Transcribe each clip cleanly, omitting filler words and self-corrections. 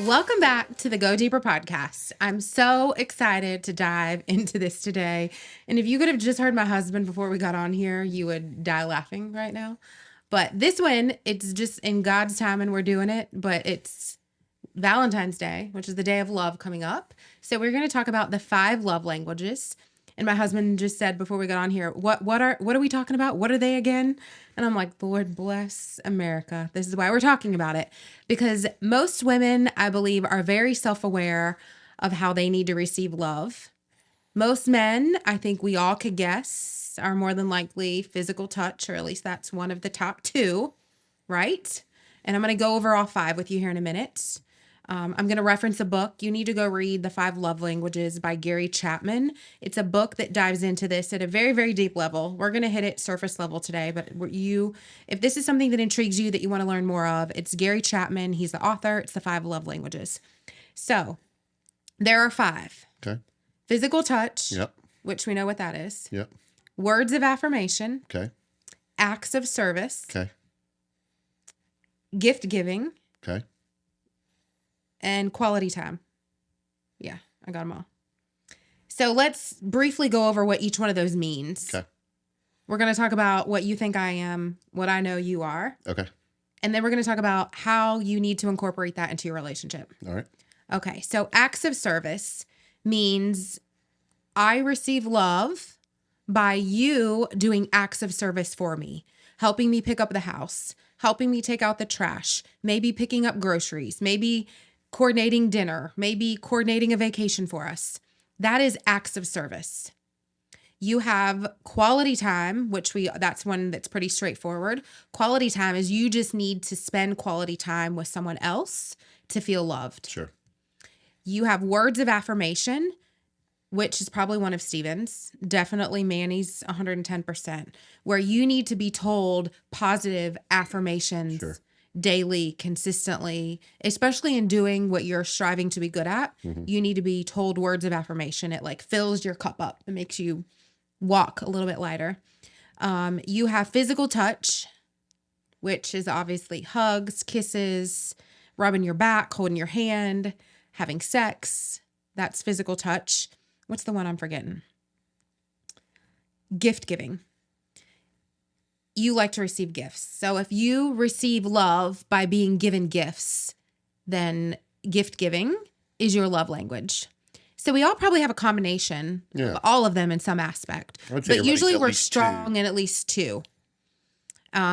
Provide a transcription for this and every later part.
Welcome back to the Go Deeper podcast. I'm so excited to dive into this today. And if you could have just heard my husband before we got on here, you would die laughing right now. But this one, it's just in God's time and we're doing it. But it's Valentine's Day, which is the day of love coming up. So we're going to talk about the 5 love languages. And my husband just said before we got on here, what are we talking about? What are they again? And I'm like, Lord bless America. This is why we're talking about it. Because most women, I believe, are very self-aware of how they need to receive love. Most men, I think we all could guess, are more than likely physical touch, or at least that's one of the top 2, right? And I'm going to go over all 5 with you here in a minute. I'm going to reference a book. You need to go read The 5 Love Languages by Gary Chapman. It's a book that dives into this at a very, very deep level. We're going to hit it surface level today, but if this is something that intrigues you that you want to learn more of, it's Gary Chapman. He's the author. It's The 5 Love Languages. So there are 5. Okay. Physical touch, Yep. which we know what that is. Yep. Words of affirmation. Okay. Acts of service. Okay. Gift giving. Okay. And quality time. Yeah, I got them all. So let's briefly go over what each one of those means. Okay. We're going to talk about what you think I am, what I know you are. Okay. And then we're going to talk about how you need to incorporate that into your relationship. All right. Okay, so acts of service means I receive love by you doing acts of service for me, helping me pick up the house, helping me take out the trash, maybe picking up groceries, maybe coordinating dinner, maybe coordinating a vacation for us. That is acts of service. You have quality time, that's one that's pretty straightforward. Quality time is you just need to spend quality time with someone else to feel loved. Sure. You have words of affirmation, which is probably one of Steven's, definitely Manny's 110%, where you need to be told positive affirmations. Sure. Daily, consistently, especially in doing what you're striving to be good at. Mm-hmm. You need to be told words of affirmation. It like fills your cup up. It makes you walk a little bit lighter. You have physical touch, which is obviously hugs, kisses, rubbing your back, holding your hand, having sex. That's physical touch. What's the one I'm forgetting? Gift giving. You like to receive gifts. So if you receive love by being given gifts, then gift giving is your love language. So we all probably have a combination of all of them in some aspect. But usually we're strong in at least 2.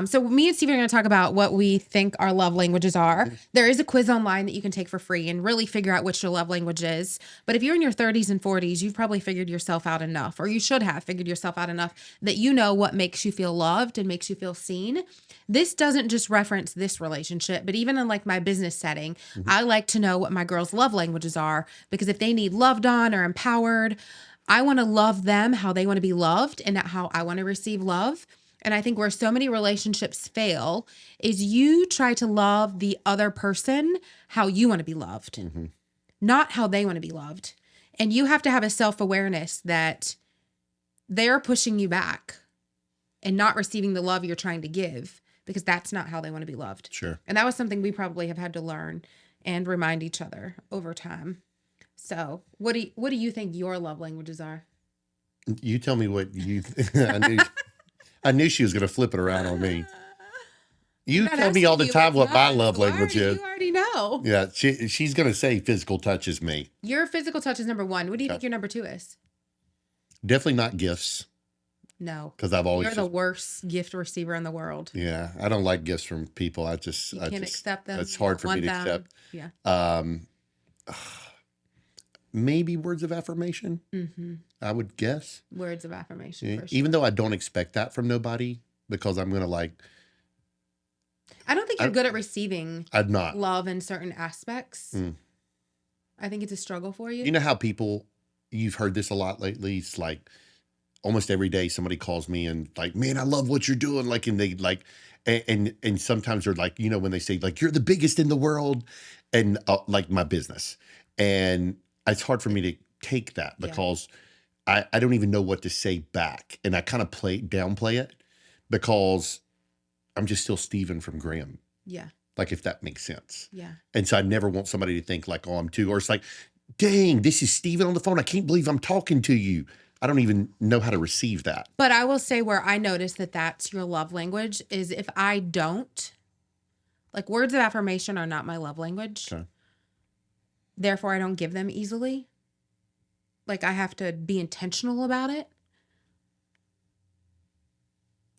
So me and Steve are going to talk about what we think our love languages are. There is a quiz online that you can take for free and really figure out which your love language is. But if you're in your 30s and 40s, you've probably figured yourself out enough, or you should have figured yourself out enough that you know what makes you feel loved and makes you feel seen. This doesn't just reference this relationship, but even in like my business setting, I like to know what my girls' love languages are, because if they need loved on or empowered, I want to love them how they want to be loved and not how I want to receive love. And I think where so many relationships fail is you try to love the other person how you want to be loved, not how they want to be loved. And you have to have a self-awareness that they're pushing you back and not receiving the love you're trying to give, because that's not how they want to be loved. Sure. And that was something we probably have had to learn and remind each other over time. So what do you think your love languages are? You tell me what you I knew she was going to flip it around on me. You tell me all the time what my love language is. You already know. Yeah, she's going to say physical touch is me. Your physical touch is number 1. What do you think your number 2 is? Definitely not gifts. No. Because I've always... You're the worst gift receiver in the world. Yeah, I don't like gifts from people. I can't accept them. It's hard for me to accept. Yeah. Maybe words of affirmation. I would guess. Words of affirmation. Yeah. For sure. Even though I don't expect that from nobody, because I'm going to like... I don't think you're good at receiving I'm not. love in certain aspects. I think it's a struggle for you. You know how people, you've heard this a lot lately. It's like almost every day somebody calls me and like, man, I love what you're doing. Like, and they like, and sometimes they're like, you know, when they say like, you're the biggest in the world, and like my business. And it's hard for me to take that because I don't even know what to say back. And I kind of downplay it because I'm just still Steven from Graham. Yeah. Like if that makes sense. Yeah. And so I never want somebody to think like, oh, I'm too, or it's like, dang, this is Steven on the phone. I can't believe I'm talking to you. I don't even know how to receive that. But I will say where I notice that that's your love language is if I don't, like words of affirmation are not my love language. Okay. Therefore, I don't give them easily. Like I have to be intentional about it.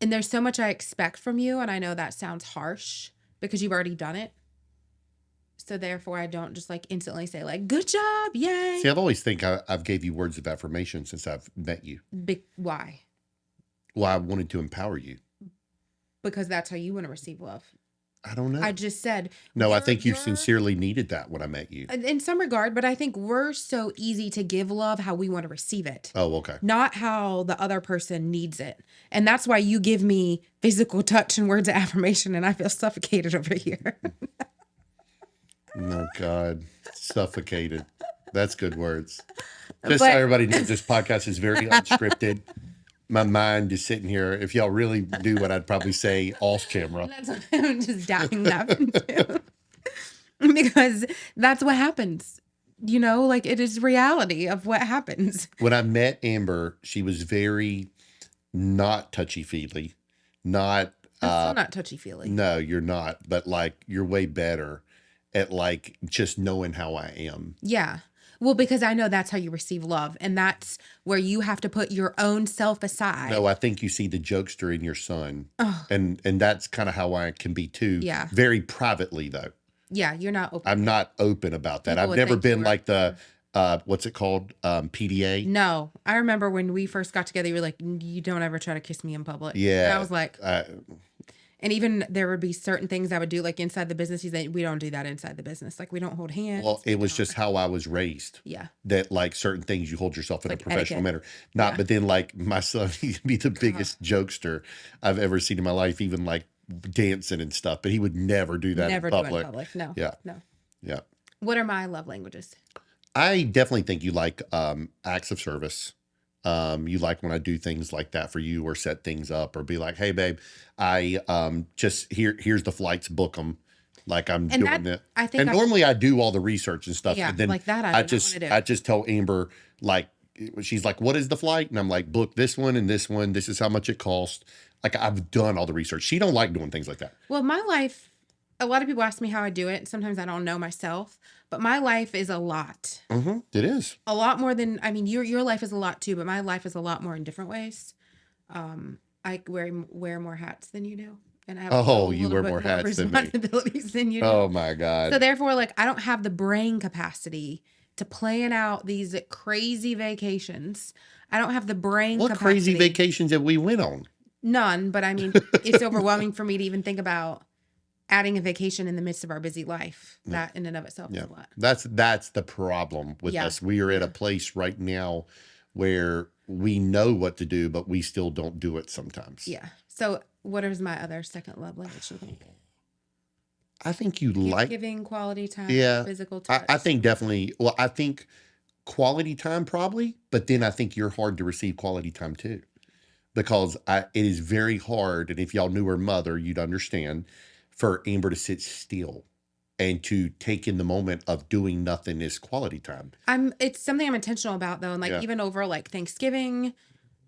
And there's so much I expect from you. And I know that sounds harsh because you've already done it. So therefore, I don't just like instantly say like, good job, yay. See, I've always think I've gave you words of affirmation since I've met you. Why? Well, I wanted to empower you. Because that's how you want to receive love. I don't know. I just said. No, I think you sincerely needed that when I met you. In some regard, but I think we're so easy to give love how we want to receive it. Oh, okay. Not how the other person needs it. And that's why you give me physical touch and words of affirmation and I feel suffocated over here. Oh, God. Suffocated. That's good words. Just so everybody knows, this podcast is very unscripted. My mind is sitting here. If y'all really do what I'd probably say off camera. That's what I'm just dying laughing too. Because that's what happens. You know, like it is reality of what happens. When I met Amber, she was very not touchy-feely. Not I'm still not touchy-feely. No, you're not. But like you're way better at like just knowing how I am. Yeah. Well, because I know that's how you receive love. And that's where you have to put your own self aside. No, I think you see the jokester in your son. Oh. And that's kind of how I can be too. Yeah. Very privately though. Yeah, you're not open. I'm not open about that. People I've never been you like the what's it called? PDA. No. I remember when we first got together, you were like, you don't ever try to kiss me in public. Yeah. And I was like, and even there would be certain things I would do like inside the business. He's like, we don't do that inside the business. Like we don't hold hands. Well, it was just how I was raised. Yeah. That like certain things you hold yourself in like a professional etiquette. manner. But then like my son, he'd be the biggest jokester I've ever seen in my life, even like dancing and stuff. But he would never do that Never in do public. it in public. No. Yeah. No. Yeah. What are my love languages? I definitely think you like acts of service. You like when I do things like that for you or set things up or be like, hey, babe, I just here's the flights, book them. Like I'm doing it. I think normally I do all the research and stuff. Yeah, and then like that I just tell Amber, like, she's like, what is the flight? And I'm like, book this one and this one. This is how much it costs. Like I've done all the research. She don't like doing things like that. Well, my life, a lot of people ask me how I do it. Sometimes I don't know myself, but my life is a lot. Mm-hmm. It is. A lot more than, I mean, your life is a lot too, but my life is a lot more in different ways. I wear more hats than you do. And I have you wear more hats than me. Responsibilities than you do. Oh my God. So therefore, like, I don't have the brain capacity to plan out these crazy vacations. I don't have the brain capacity. What crazy vacations have we went on? None, but I mean, it's overwhelming for me to even think about adding a vacation in the midst of our busy life. That in and of itself is a lot. That's the problem with us. We are at a place right now where we know what to do, but we still don't do it sometimes. Yeah. So what is my other second love language, you think? I think you like giving quality time, physical touch. I think definitely. Well, I think quality time probably, but then I think you're hard to receive quality time too, because it is very hard. And if y'all knew her mother, you'd understand. For Amber to sit still and to take in the moment of doing nothing is quality time. It's something I'm intentional about though. And like even over like Thanksgiving,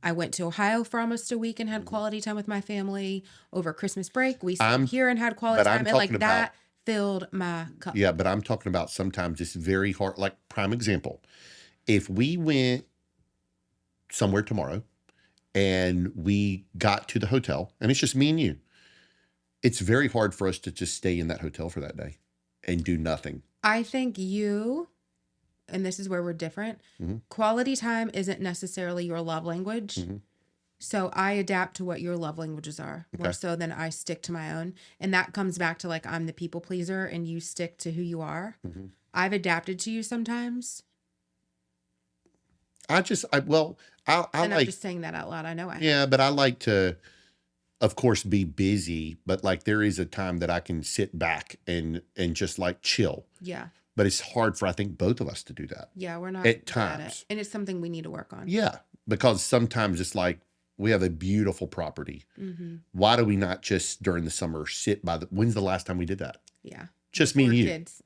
I went to Ohio for almost a week and had quality time with my family. Over Christmas break, we stayed here and had quality time. And like that filled my cup. Yeah, but I'm talking about sometimes it's very hard. Like prime example, if we went somewhere tomorrow and we got to the hotel and it's just me and you, it's very hard for us to just stay in that hotel for that day and do nothing. I think you, and this is where we're different, quality time isn't necessarily your love language. Mm-hmm. So I adapt to what your love languages are more so than I stick to my own. And that comes back to like, I'm the people pleaser and you stick to who you are. Mm-hmm. I've adapted to you sometimes. I'm just saying that out loud. I know I have. Yeah, but I like to, of course, be busy, but like there is a time that I can sit back and just like chill. Yeah. But it's hard for, I think, both of us to do that. Yeah, we're not at times. and it's something we need to work on. Yeah. Because sometimes it's like we have a beautiful property. Mm-hmm. Why do we not just during the summer sit by the, when's the last time we did that? Yeah. Just me Before and you. kids.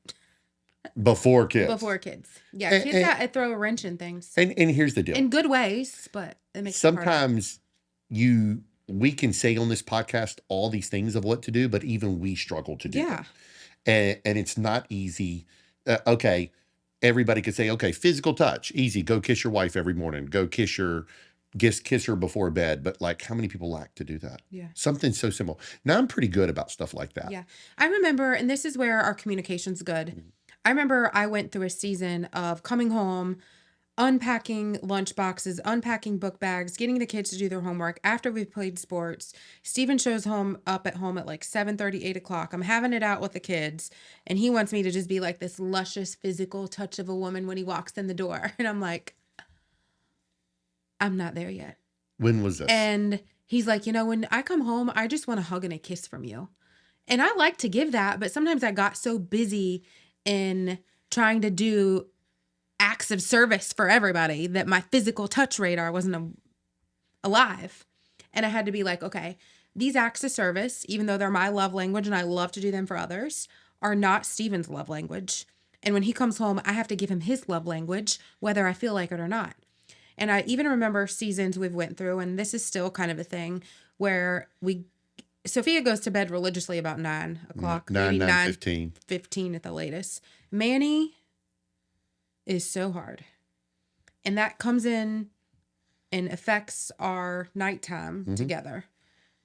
Before kids. Before kids. Yeah. And, Kids that throw a wrench in things. and here's the deal. In good ways, but it makes it harder. Sometimes we can say on this podcast all these things of what to do, but even we struggle to do them. And it's not easy. Okay. Everybody could say, okay, physical touch, easy. Go kiss your wife every morning. Go kiss her before bed. But like, how many people like to do that? Yeah. Something so simple. Now I'm pretty good about stuff like that. Yeah. I remember, and this is where our communication's good. I remember I went through a season of coming home, unpacking lunch boxes, unpacking book bags, getting the kids to do their homework after we played sports. Steven shows up at home at like 7:30, 8 o'clock. I'm having it out with the kids. And he wants me to just be like this luscious physical touch of a woman when he walks in the door. And I'm like, I'm not there yet. When was this? And he's like, when I come home, I just want a hug and a kiss from you. And I like to give that, but sometimes I got so busy in trying to do acts of service for everybody that my physical touch radar wasn't alive. And I had to be like, okay, these acts of service, even though they're my love language and I love to do them for others, are not Steven's love language. And when he comes home, I have to give him his love language, whether I feel like it or not. And I even remember seasons we've went through, and this is still kind of a thing, where Sophia goes to bed religiously about 9 o'clock. 9:15 at the latest. Manny is so hard. And that comes in and affects our nighttime together.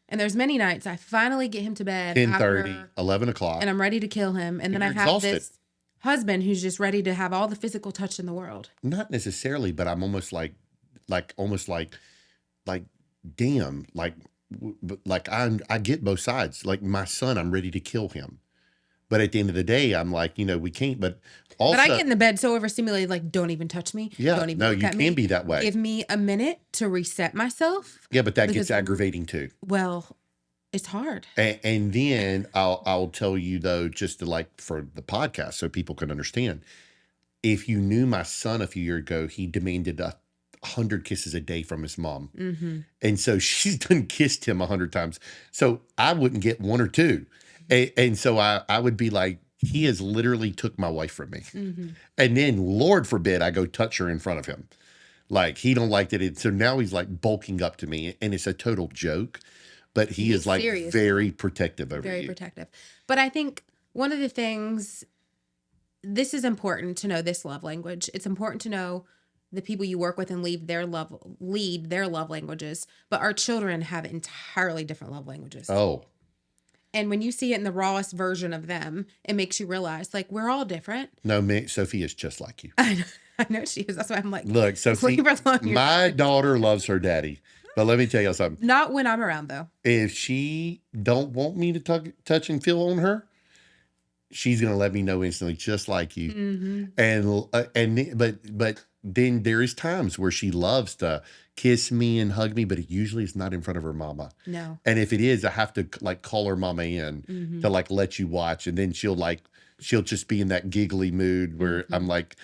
And there's many nights I finally get him to bed 10:30, 11 o'clock. And I'm ready to kill him. And then I have this husband who's just ready to have all the physical touch in the world. Not necessarily, but I'm almost like damn, I get both sides. Like my son, I'm ready to kill him. But at the end of the day, I'm like, we can't. But also, I get in the bed so overstimulated, like, don't even touch me. Yeah, don't even no, look you at can me. be that way. Give me a minute to reset myself. Yeah, but that gets aggravating too. Well, it's hard. And then I'll tell you though, just to for the podcast, so people can understand. If you knew my son a few years ago, he demanded 100 kisses a day from his mom. Mm-hmm. And so she's done kissed him 100 times. So I wouldn't get one or two. And so I would be like, he has literally took my wife from me. Mm-hmm. And then Lord forbid I go touch her in front of him. Like he don't like that. So now he's like bulking up to me and it's a total joke, but he is like serious. Very protective over you. Very protective. But I think one of the things, this is important to know this love language. It's important to know the people you work with and lead their love languages. But our children have entirely different love languages. Oh. And when you see it in the rawest version of them, it makes you realize, we're all different. No, Sophie is just like you. I know she is. That's why I'm like, look, Sophie, my daughter loves her daddy. But let me tell you something. Not when I'm around, though. If she don't want me to touch and feel on her, she's going to let me know instantly, just like you. Mm-hmm. But then there is times where she loves to kiss me and hug me, but it usually is not in front of her mama. No. And if it is, I have to call her mama in to let you watch. And then she'll just be in that giggly mood where I'm like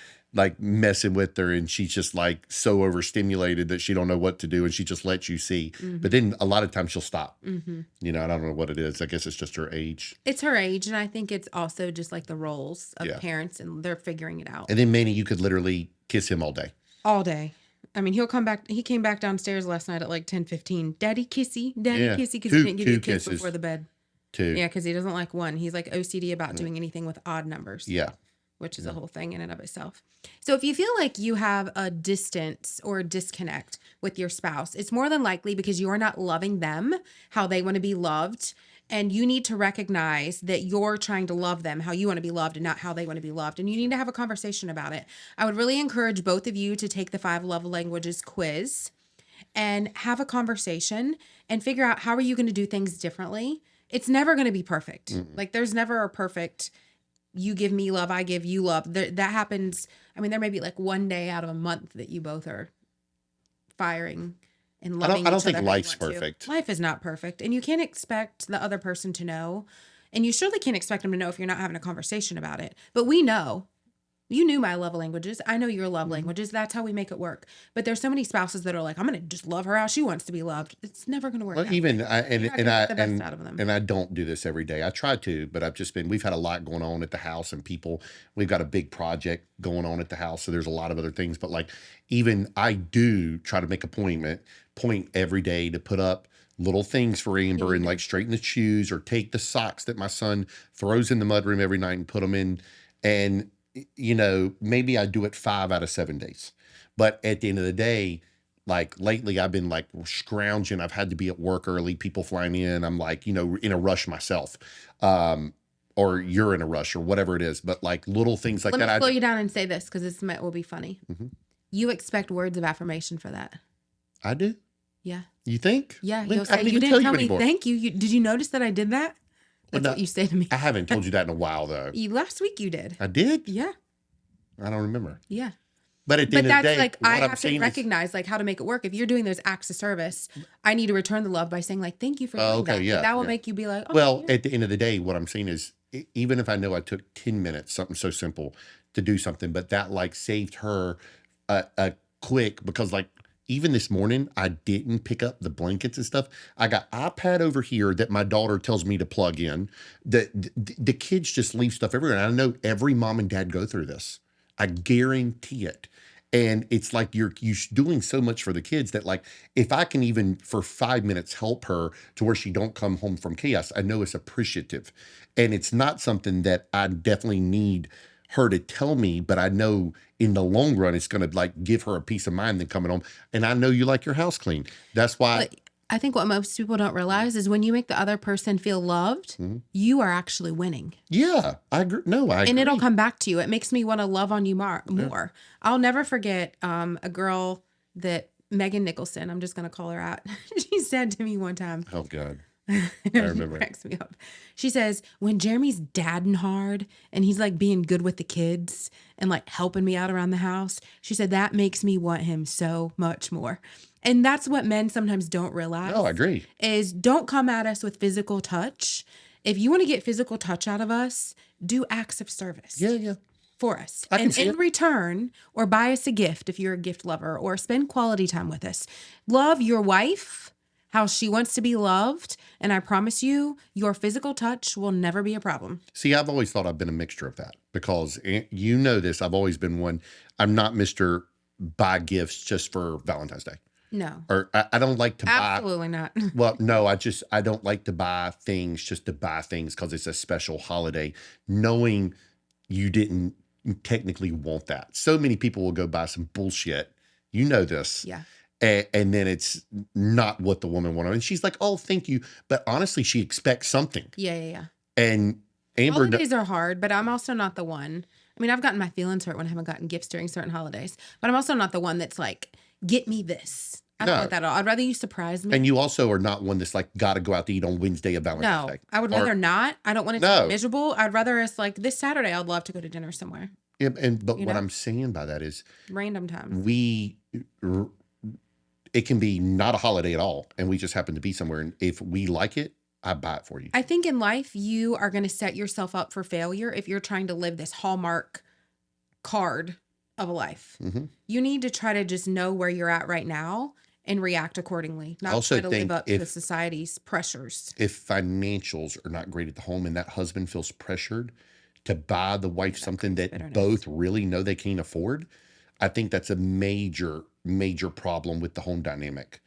messing with her and she's just so overstimulated that she don't know what to do. And she just lets you see. But then a lot of times she'll stop. I don't know what it is. I guess it's just her age. It's her age. And I think it's also just the roles of parents and they're figuring it out. And then Manny, you could literally kiss him all day. All day. I mean, he'll come back. He came back downstairs last night at 10:15. Daddy kissy, kissy, because he didn't give you a kiss before the bed. 2. Yeah, because he doesn't like 1. He's OCD about doing anything with odd numbers. Yeah. Which is a whole thing in and of itself. So if you feel like you have a distance or a disconnect with your spouse, it's more than likely because you are not loving them how they want to be loved. And you need to recognize that you're trying to love them how you want to be loved and not how they want to be loved. And you need to have a conversation about it. I would really encourage both of you to take the 5 love languages quiz and have a conversation and figure out how are you going to do things differently. It's never going to be perfect. There's never a perfect, you give me love, I give you love. That happens. I mean, there may be one day out of a month that you both are firing and loving. I don't think life's perfect. Life is not perfect. And you can't expect the other person to know. And you surely can't expect them to know if you're not having a conversation about it. But we know. You knew my love languages. I know your love languages. That's how we make it work. But there's so many spouses that are like, I'm going to just love her how she wants to be loved. It's never going to work Well, that even way. I You're not going to get the best out of them. and I don't do this every day. I try to, but we've had a lot going on at the house and we've got a big project going on at the house. So there's a lot of other things, but like even I do try to make a point every day to put up little things for Amber and like straighten the shoes or take the socks that my son throws in the mudroom every night and put them in. And, maybe I do it 5 out of 7 days. But at the end of the day, like lately I've been like scrounging. I've had to be at work early, people flying in. I'm like, in a rush myself. Or you're in a rush or whatever it is. But like little things like Let that. me slow you down and say this because this will be funny. Mhm. You expect words of affirmation for that. I do. Yeah. You think? Yeah. When- You'll I say, don't you even didn't tell me anymore. thank you. Did you notice that I did that? That's no, what you say to me. I haven't told you that in a while though. Last week you did. I did? Yeah. I don't remember. Yeah. But at the But end of the that's day, like, what I I'm have to saying is, recognize like how to make it work. If you're doing those acts of service, I need to return the love by saying like, thank you for doing okay, that. yeah, Like, that will yeah. make you be like, oh, well, yeah. at the end of the day, what I'm saying is, even if I know I took 10 minutes, something so simple to do something, but that like saved her a quick, because like even this morning, I didn't pick up the blankets and stuff. I got iPad over here that my daughter tells me to plug in. The kids just leave stuff everywhere. And I know every mom and dad go through this. I guarantee it. And it's like you're doing so much for the kids that like, if I can even for 5 minutes help her to where she don't come home from chaos, I know it's appreciative. And it's not something that I definitely need her to tell me, but I know in the long run, it's going to like give her a peace of mind than coming home. And I know you like your house clean. That's why. But I think what most people don't realize is when you make the other person feel loved, you are actually winning. Yeah, I agree. No, I agree. And it'll come back to you. It makes me want to love on you more. I'll never forget a girl that Megan Nicholson, I'm just going to call her out. She said to me one time. Oh, God. I remember. It cracks me up. She says, when Jeremy's dadding hard and he's like being good with the kids and like helping me out around the house, she said, that makes me want him so much more. And that's what men sometimes don't realize. No, I agree. Is don't come at us with physical touch. If you want to get physical touch out of us, do acts of service. Yeah. For us. I can And see in it. return, or buy us a gift if you're a gift lover, or spend quality time with us. Love your wife how she wants to be loved. And I promise you, your physical touch will never be a problem. See, I've always thought I've been a mixture of that because you know this. I've always been one. I'm not Mr. Buy gifts just for Valentine's Day. No. Or I don't like to buy. Absolutely not. Well, no, I don't like to buy things just to buy things because it's a special holiday, knowing you didn't technically want that. So many people will go buy some bullshit. You know this. Yeah. And then it's not what the woman wanted. And she's like, oh, thank you. But honestly, she expects something. Yeah. And Amber, Holidays are hard, but I'm also not the one. I mean, I've gotten my feelings hurt when I haven't gotten gifts during certain holidays, but I'm also not the one that's like, get me this. I don't No. want that at all. I'd rather you surprise me. and you also are not one that's like, got to go out to eat on Wednesday of Valentine's No, Day. I would Or- rather not. I don't want it to No. be miserable. I'd rather it's like this Saturday, I'd love to go to dinner somewhere. Yeah, but You what know? I'm saying by that is Random times. it can be not a holiday at all. And we just happen to be somewhere. And if we like it, I buy it for you. I think in life, you are going to set yourself up for failure if you're trying to live this Hallmark card of a life. Mhm. You need to try to just know where you're at right now and react accordingly, not also try to live think up to if- society's pressures. If financials are not great at the home and that husband feels pressured to buy the wife something that bitterness. both really know they can't afford, I think that's a major, major problem with the home dynamic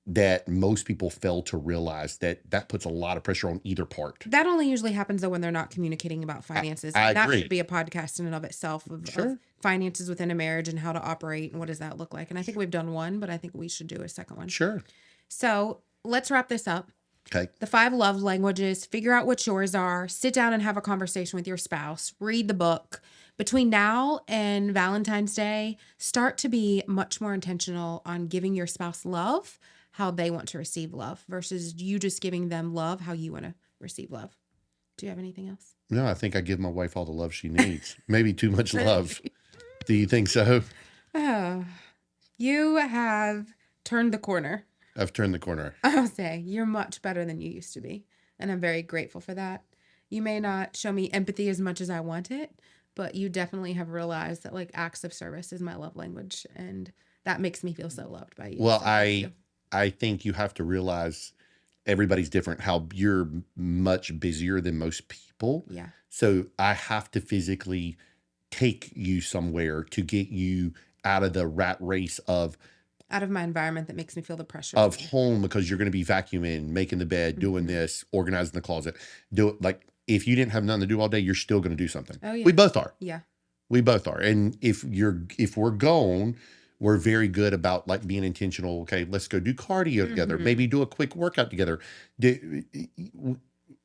that most people fail to realize that puts a lot of pressure on either part. That only usually happens though when they're not communicating about finances. I That agree. should be a podcast in and of itself of Sure. finances within a marriage and how to operate and what does that look like. And I think we've done one, but I think we should do a second one. Sure. So let's wrap this up. Okay. The 5 love languages, figure out what yours are, sit down and have a conversation with your spouse, read the book. Between now and Valentine's Day, start to be much more intentional on giving your spouse love how they want to receive love versus you just giving them love how you want to receive love. Do you have anything else? No, I think I give my wife all the love she needs. Maybe too much love. Do you think so? Oh, you have turned the corner. I've turned the corner. I'll say you're much better than you used to be. And I'm very grateful for that. You may not show me empathy as much as I want it, but you definitely have realized that like acts of service is my love language, and that makes me feel so loved by you. Well, So thank you. I think you have to realize everybody's different, how you're much busier than most people. Yeah. So I have to physically take you somewhere to get you out of the rat race of Out of my environment that makes me feel the pressure of home, because you're going to be vacuuming, making the bed, doing Mhm. this, organizing the closet. Do it like if you didn't have nothing to do all day, you're still going to do something. Oh yeah. We both are. Yeah. We both are. And if we're gone, we're very good about like being intentional. Okay, let's go do cardio together. Mhm. Maybe do a quick workout together.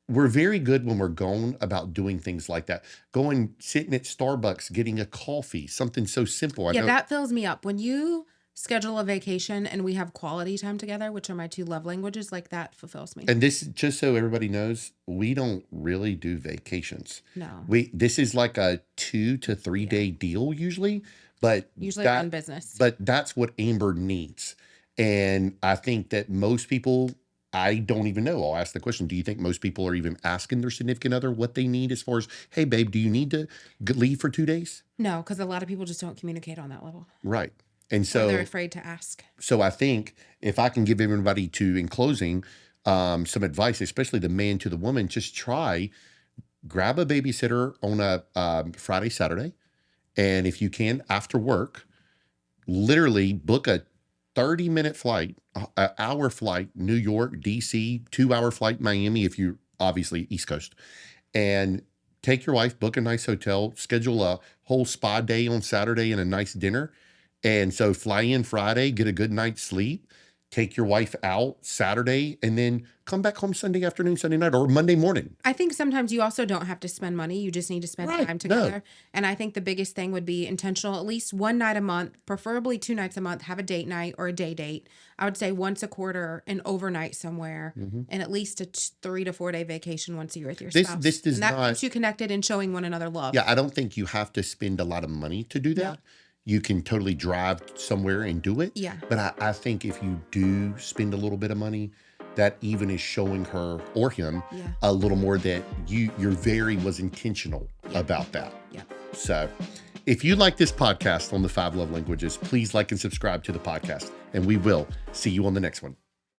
We're very good when we're gone about doing things like that. Going, sitting at Starbucks, getting a coffee, something so simple. I Yeah, know. that fills me up. When you schedule a vacation and we have quality time together, which are my two love languages, like that fulfills me. And this, just so everybody knows, we don't really do vacations. No. This is like a 2 to 3 day deal usually, but Usually on business. but that's what Amber needs. And I think that most people, I don't even know. I'll ask the question. Do you think most people are even asking their significant other what they need as far as, hey babe, do you need to leave for 2 days? No, because a lot of people just don't communicate on that level. Right. And Or so they're afraid to ask. so I think if I can give everybody in closing, some advice, especially the man to the woman, just grab a babysitter on a Friday, Saturday. And if you can, after work, literally book a 30-minute flight, an hour flight, New York, DC, 2-hour flight, Miami, if you're obviously East Coast, and take your wife, book a nice hotel, schedule a whole spa day on Saturday and a nice dinner. And so fly in Friday, get a good night's sleep, take your wife out Saturday, and then come back home Sunday afternoon, Sunday night, or Monday morning. I think sometimes you also don't have to spend money. You just need to spend Right, time no. together. And I think the biggest thing would be intentional, at least one night a month, preferably 2 nights a month, have a date night or a day date. I would say once a quarter, an overnight somewhere, Mhm. and at least a 3 to 4 day vacation once a year with your This- spouse. this does and that not- keeps you connected and showing one another love. Yeah, I don't think you have to spend a lot of money to do that. No. You can totally drive somewhere and do it. Yeah. But I think if you do spend a little bit of money, that even is showing her or him Yeah. a little more that was intentional about that. Yeah. So if you like this podcast on the 5 love languages, please like and subscribe to the podcast, and we will see you on the next one.